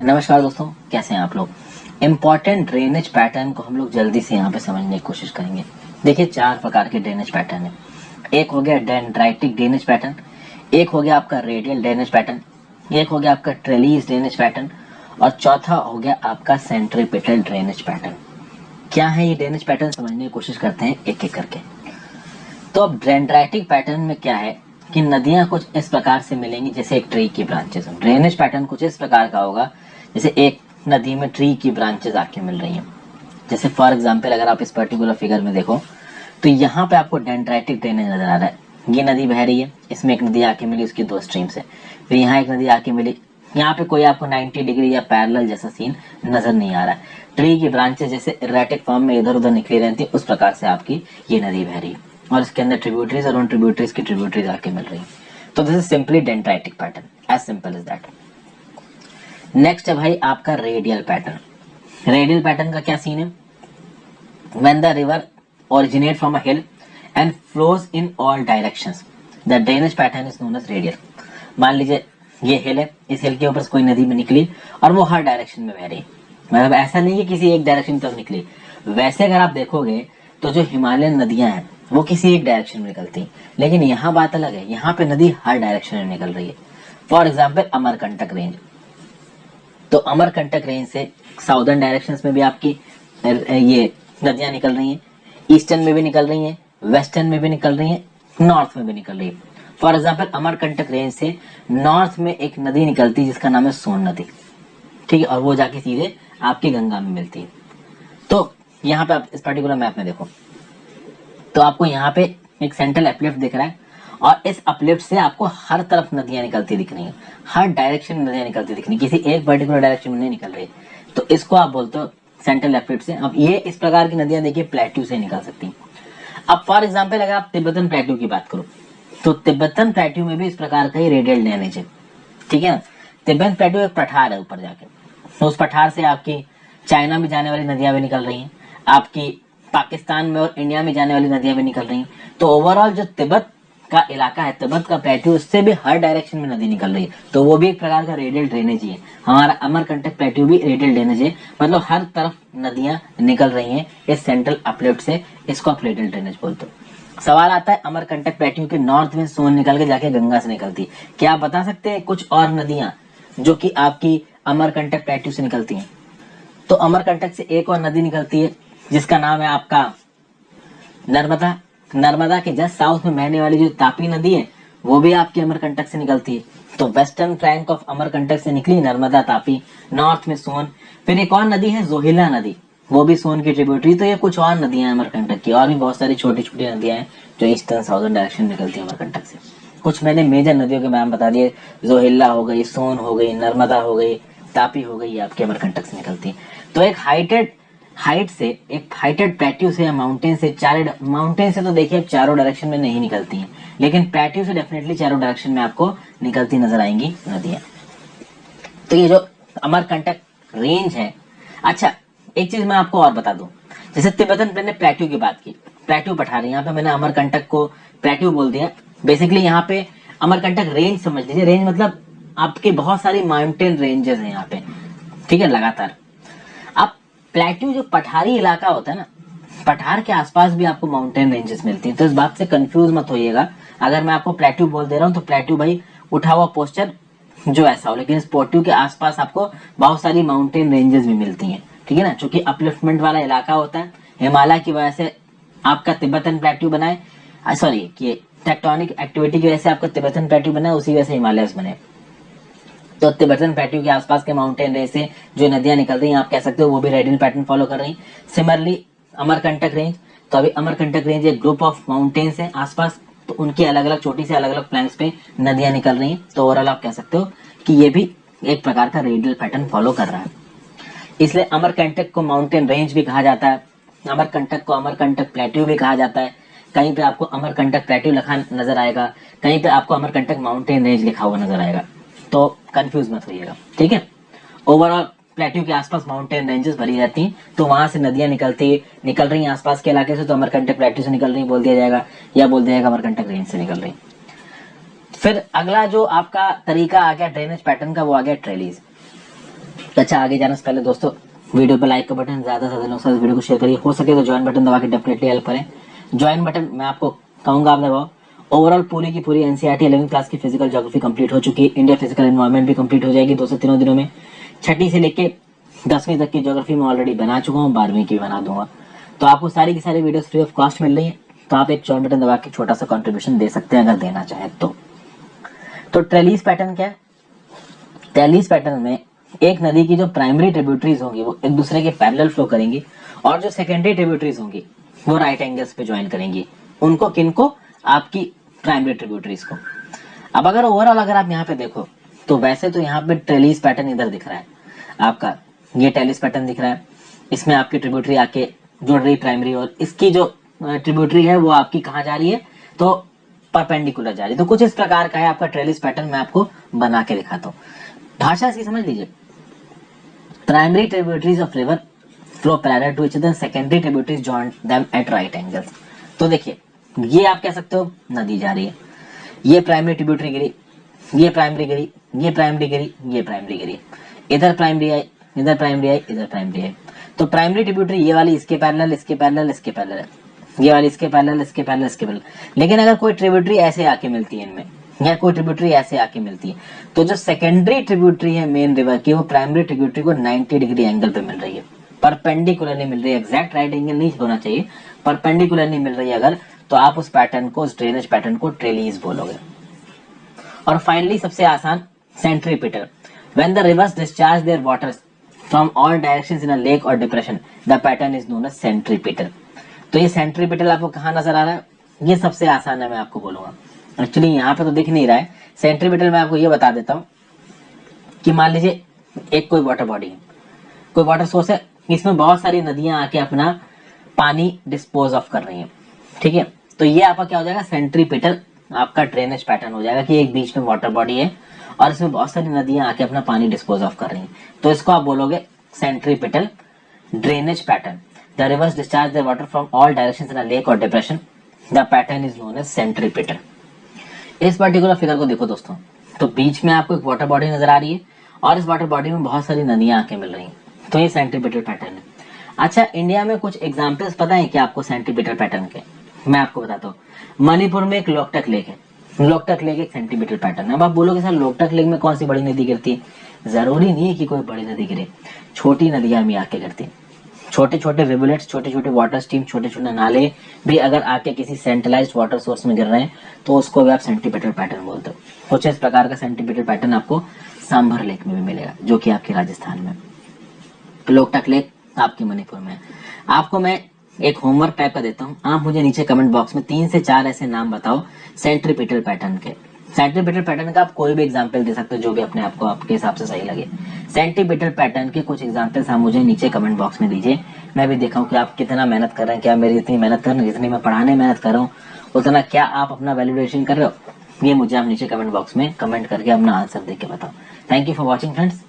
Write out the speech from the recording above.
नमस्कार दोस्तों, कैसे हैं आप लोग। इम्पॉर्टेंट ड्रेनेज पैटर्न को हम लोग जल्दी से यहाँ पे समझने की कोशिश करेंगे। देखिए, 4 प्रकार के ड्रेनेज पैटर्न है। एक हो गया डेंड्राइटिक ड्रेनेज पैटर्न, एक हो गया आपका रेडियल ड्रेनेज पैटर्न, एक हो गया आपका ट्रेलीज ड्रेनेज पैटर्न और चौथा हो गया आपका सेंट्रीपिटल ड्रेनेज पैटर्न। क्या है ये ड्रेनेज पैटर्न, समझने की कोशिश करते हैं एक एक करके। तो अब डेंड्राइटिक पैटर्न में क्या है कि नदियां कुछ इस प्रकार से मिलेंगी जैसे एक ट्री की ब्रांचेस। ड्रेनेज पैटर्न कुछ इस प्रकार का होगा जैसे एक नदी में ट्री की ब्रांचेस आके मिल रही हैं। जैसे फॉर एग्जांपल अगर आप इस पर्टिकुलर फिगर में देखो तो यहाँ पे आपको डेंड्राइटिक ड्रेनेज नजर आ रहा है। ये नदी बह रही है, इसमें एक नदी आके मिली, उसकी 2 स्ट्रीम से, फिर यहाँ एक नदी आके मिली। यहाँ पे कोई आपको 90 डिग्री या पैरेलल जैसा सीन नजर नहीं आ रहा है। ट्री की ब्रांचेस जैसे इरेटिक फॉर्म में इधर उधर निकली रहती है, उस प्रकार से आपकी ये नदी बह रही है और इसके अंदर ट्रिब्यूटरीज और उन ट्रिब्यूटरीज की ट्रिब्यूटरीज आके मिल रही है। तो this is simply dendritic pattern, as simple as that. Next है भाई आपका रेडियल पैटर्न। रेडियल पैटर्न का क्या सीन है? When the river originate from a hill and flows in all directions, the drainage pattern is known as radial. मान लीजिए ये हिल है, इस हिल के ऊपर से कोई नदी में निकली और वो हर डायरेक्शन में बह रही है। मतलब ऐसा नहीं है किसी एक डायरेक्शन की तरफ निकली। वैसे अगर आप देखोगे तो जो हिमालयन नदियां हैं वो किसी एक डायरेक्शन में निकलती हैं, लेकिन यहाँ बात अलग है, यहाँ पे नदी हर डायरेक्शन में निकल रही है। फॉर एग्जाम्पल अमरकंटक रेंज, तो अमरकंटक रेंज से साउदर्न डायरेक्शंस में भी आपकी ये नदियां निकल रही हैं, ईस्टर्न में भी निकल रही हैं, वेस्टर्न में भी निकल रही हैं, नॉर्थ में भी निकल रही है। फॉर एग्जाम्पल अमरकंटक रेंज से नॉर्थ में एक नदी निकलती है जिसका नाम है सोन नदी, ठीक है, और वो जाके सीधे आपकी गंगा में मिलती है। तो यहाँ पे आप इस पर्टिकुलर मैप में देखो तो आपको यहाँ पे एक सेंट्रल अपलिफ्ट दिख रहा है और इस अपलिफ्ट से आपको हर तरफ नदियां निकलती दिख रही हैं, हर डायरेक्शन में नदियां निकलती दिख रही हैं, किसी एक पर्टिकुलर डायरेक्शन में नहीं निकल रही। तो इसको आप बोलते हो सेंट्रल अपलिफ्ट से। अब ये इस प्रकार की नदियां देखिए प्लेट्यू से निकल सकती हैं। अब फॉर एग्जाम्पल अगर आप तिब्बतन प्लेट्यू की बात करो तो तिब्बतन प्लेट्यू में भी इस प्रकार का ही रेडियल ड्रेनेज है, ठीक है ना। तिब्बतन प्लेट्यू एक पठार है ऊपर जाके, तो उस पठार से आपकी चाइना में जाने वाली नदियां भी निकल रही हैं, आपकी पाकिस्तान में और इंडिया में जाने वाली नदियां भी निकल रही हैं। तो ओवरऑल जो तिब्बत का इलाका है, तिब्बत का प्लेट्यू, उससे भी हर डायरेक्शन में नदी निकल रही है, तो वो भी एक प्रकार का रेडियल ड्रेनेज ही है। हमारा अमरकंटक प्लेट्यू भी रेडियल ड्रेनेज है, मतलब हर तरफ नदियां निकल रही हैं इस सेंट्रल अपलिफ्ट से, इसको आप रेडियल ड्रेनेज बोलते हो। सवाल आता है अमरकंटक प्लेट्यू के नॉर्थ में सोन निकल के जाके गंगा से निकलती है, क्या आप बता सकते हैं कुछ और नदियां जो कि आपकी अमरकंटक प्लेट्यू से निकलती हैं? तो अमरकंटक से एक और नदी निकलती है जिसका नाम है आपका नर्मदा। नर्मदा के जस्ट साउथ में बहने वाली जो तापी नदी है वो भी आपकी अमरकंटक से निकलती है। तो वेस्टर्न फ्लैंक ऑफ अमरकंटक से निकली नर्मदा तापी, नॉर्थ में सोन। फिर एक और नदी है जोहिला नदी, वो भी सोन की ट्रिब्यूटरी। तो ये कुछ और नदियां हैं अमरकंटक की, और भी बहुत सारी छोटी छोटी नदियां हैं जो ईस्टर्न साउदर्न डायरेक्शन निकलती है अमरकंटक से। कुछ मैंने मेजर नदियों के नाम बता दिए, जोहिला हो गई, सोन हो गई, नर्मदा हो गई, तापी हो गई, आपके अमरकंटक से निकलती है। तो एक हाइटेड प्लेट्यू से या माउंटेन से, माउंटेन से तो देखिए चारों डायरेक्शन में नहीं निकलती हैं, लेकिन प्लेट्यू से डेफिनेटली चारों डायरेक्शन में आपको निकलती नजर आएंगी नदियां। तो ये जो अमरकंटक रेंज है। अच्छा, एक चीज मैं आपको और बता दूं, जैसे तिब्बतन मैंने प्लेट्यू की बात की, प्लेट्यू पठार, यहाँ पे मैंने अमरकंटक को प्लेट्यू बोल दिया। बेसिकली यहाँ पे अमरकंटक रेंज समझ लीजिए, रेंज मतलब आपके बहुत सारी माउंटेन रेंजेस हैं यहाँ पे, ठीक है, लगातार। अब प्लेट्यू जो पठारी इलाका होता है ना, पठार के आसपास भी आपको माउंटेन रेंजेस मिलती हैं, तो इस बात से कंफ्यूज मत होइएगा। अगर मैं आपको प्लेट्यू बोल दे रहा हूँ तो प्लेट्यू भाई उठा हुआ पोस्चर जो ऐसा हो, लेकिन इस प्लेट्यू के आसपास आपको बहुत सारी माउंटेन रेंजेस भी मिलती हैं, ठीक है ना। चूंकि अपलिफ्टमेंट वाला इलाका होता है, हिमालय की वजह से आपका तिब्बतन प्लेट्यू बनाए, सॉरी कि टेक्टोनिक एक्टिविटी की वजह से आपका तिब्बतन प्लेट्यू बना, उसी वजह से हिमालयस बने। तो तिब्बतन प्लेट्यू के आसपास के माउंटेन रेंज से जो नदियां निकल रही हैं, आप कह सकते हो वो भी रेडियल पैटर्न फॉलो कर रही हैं। सिमिलरली अमरकंटक रेंज, तो अभी अमरकंटक रेंज एक ग्रुप ऑफ माउंटेन्स है आसपास, तो उनकी अलग अलग चोटी से अलग अलग फ्लैंक्स पे नदियां निकल रही हैं। तो ओवरऑल आप कह सकते हो कि ये भी एक प्रकार का रेडियल पैटर्न फॉलो कर रहा है। इसलिए अमरकंटक को माउंटेन रेंज भी कहा जाता है, अमरकंटक को अमरकंटक प्लेट्यू भी कहा जाता है। कहीं पे आपको अमरकंटक प्लेट्यू लिखा नजर आएगा, कहीं पे आपको अमरकंटक माउंटेन रेंज लिखा हुआ नजर आएगा, तो कंफ्यूज मत होइएगा, ठीक है। ओवरऑल प्लेट्यू के आसपास माउंटेन रेंजेस भरी रहती हैं, तो वहां से नदियां निकल रही हैं आसपास के इलाके से, तो अमरकंटक प्लेट्यू से निकल रही बोल दिया जाएगा, या बोल दिया जाएगा अमरकंटक रेंज से निकल रही। फिर अगला जो आपका तरीका आ गया ड्रेनेज पैटर्न का, वो आ गया ट्रेलीज। अच्छा, आगे जाने से पहले दोस्तों वीडियो पे लाइक का बटन ज्यादा से ज्यादा लोगों के साथ वीडियो को शेयर करिए, हो सके तो ज्वाइन बटन दबा के डेफिनेटली हेल्प करें। ज्वाइन बटन मैं आपको कहूंगा आप दबाओ। ओवरऑल पूरी की पूरी एनसीईआरटी 11th क्लास की फिजिकल ज्योग्राफी कंप्लीट हो चुकी है। इंडिया फिजिकल एनवायरनमेंट भी कंप्लीट हो जाएगी 2 से 3 दिनों में। छठी से लेके 10वीं तक की ज्योग्राफी में ऑलरेडी बना चुका हूँ, 12वीं की भी बना दूंगा। तो आपको सारी की सारी वीडियोस फ्री ऑफ कॉस्ट मिल रही है, तो आप एक ज्वाइन बटन दबा के छोटा सा कंट्रीब्यूशन दे सकते हैं अगर देना चाहें तो ट्रेलिस पैटर्न क्या है? ट्रेलिस पैटर्न में एक नदी की जो प्राइमरी ट्रिब्यूटरीज होंगी वो एक दूसरे के पैरेलल फ्लो करेंगी, और जो सेकेंडरी ट्रिब्यूटरीज होंगी वो राइट एंगल्स पे ज्वाइन करेंगी। उनको किनको? आपकी प्राइमरी ट्रिब्यूटरीज को। अब अगर ओवरऑल अगर आप यहाँ पे देखो तो वैसे तो यहाँ पे ट्रेलिस पैटर्न इधर दिख रहा है आपका, ये ट्रेलिस पैटर्न दिख रहा है। इसमें आपकी ट्रिब्यूटरी आके जुड़ रही प्राइमरी, और इसकी जो ट्रिब्यूटरी है वो आपकी कहाँ जा रही है? तो परपेंडिकुलर जा रही है। तो कुछ इस प्रकार का है आपका ट्रेलिस पैटर्न, मैं आपको बना के दिखाता हूँ। भाषा इसकी समझ लीजिए। Primary tributaries of river flow parallel to each other, secondary tributaries join them at right angles. तो देखिए, ये आप कह सकते हो नदी जा रही है, ये प्राइमरी ट्रिब्यूटरी गिरी, ये प्राइमरी गिरी, ये प्राइमरी गिरी, ये प्राइमरी गिरी, इधर प्राइमरी आई, इधर प्राइमरी आई, इधर प्राइमरी आई। तो प्राइमरी ट्रिब्यूटरी ये वाली इसके पैरेलल, इसके पैरेलल, इसके पैरेलल, ये वाली इसके पैरेलल, इसके पैरेलल, इसके पैरेलल। लेकिन अगर कोई ट्रिब्यूटरी ऐसे आके मिलती है इनमें, या कोई ट्रिब्यूटरी ऐसे आके मिलती है, तो जो सेकेंडरी ट्रिब्यूटरी है मेन रिवर की, वो प्राइमरी ट्रिब्यूटरी को 90 डिग्री एंगल पे मिल रही है, परपेंडिकुलर नहीं मिल रही है। एग्जैक्ट राइट एंगल नहीं होना चाहिए, परपेंडिकुलर नहीं मिल रही है अगर, तो आप उस पैटर्न को, उस ड्रेनेज पैटर्न को ट्रेलिस बोलोगे। और फाइनली सबसे आसान, centripetal. When the rivers discharge their waters from all directions in a lake or depression, the pattern is known as centripetal. तो ये सेंट्रीपिटल आपको कहाँ नजर आ रहा है? ये सबसे आसान है, मैं आपको बोलूंगा। एक्चुअली यहाँ पे तो दिख नहीं रहा है। सेंट्रीपिटल में आपको ये बता देता हूँ कि मान लीजिए एक कोई वाटर बॉडी है, कोई वाटर सोर्स है, इसमें बहुत सारी नदियां आके अपना पानी डिस्पोज ऑफ कर रही हैं, ठीक है। तो ये आपका क्या हो जाएगा? सेंट्रीपिटल आपका ड्रेनेज पैटर्न हो जाएगा कि एक बीच में वाटर बॉडी है और इसमें बहुत सारी नदियां आके अपना पानी डिस्पोज ऑफ कर रही हैं, तो इसको आप बोलोगे centripetal drainage pattern. The rivers discharge the water from all directions in a lake or depression, the pattern is known as centripetal. इस पर्टिकुलर फिगर को देखो दोस्तों, तो बीच में आपको एक वाटर बॉडी नजर आ रही है और इस वाटर बॉडी में बहुत सारी नदियां आके मिल रही हैं, तो ये सेंट्रीपिटल पैटर्न है। अच्छा, इंडिया में कुछ एग्जांपल्स पता है क्या आपको सेंट्रीपिटल पैटर्न के? मैं आपको बताता हूँ। मणिपुर में एक लोकटक लेक है, लोकटक लेक एक सेंट्रीपिटल पैटर्न है। अब आप बोलोगे सर लोकटक लेक में कौन सी बड़ी नदी गिरती है? जरूरी नहीं है कि कोई बड़ी नदी गिरे, छोटी नदियां भी आके गिरती हैं। छोटे छोटे रिवुलेट्स, छोटे छोटे वाटर स्ट्रीम, छोटे छोटे नाले भी अगर आके किसी सेंट्रलाइज्ड वाटर सोर्स में गिर रहे हैं, तो उसको भी आप सेंट्रीपिटल पैटर्न बोलते हो। कुछ इस प्रकार का सेंट्रीपिटल पैटर्न आपको सांभर लेक में भी मिलेगा, जो कि आपके राजस्थान में। लोकटक लेक आपके मणिपुर में। आपको मैं एक होमवर्क टाइप का देता हूँ, आप मुझे नीचे कमेंट बॉक्स में 3 से 4 ऐसे नाम बताओ सेंट्रीपिटल पैटर्न के। सेंट्रीपिटल पैटर्न का आप कोई भी एग्जांपल दे सकते हो, जो भी अपने आपको आपके हिसाब से सही लगे। सेंट्रीपिटल पैटर्न के कुछ एग्जांपल्स आप मुझे नीचे कमेंट बॉक्स में दीजिए, मैं भी देखा हूँ कि आप कितना मेहनत कर रहे हैं। क्या मेरी इतनी मेहनत कर रहे हैं जितनी मैं पढ़ाने मेहनत कर रहा हूँ, उतना क्या आप अपना वैल्यूएशन कर रहे हो? ये मुझे आप नीचे कमेंट बॉक्स में कमेंट करके अपना आंसर दे के बताओ। Thank you for watching friends.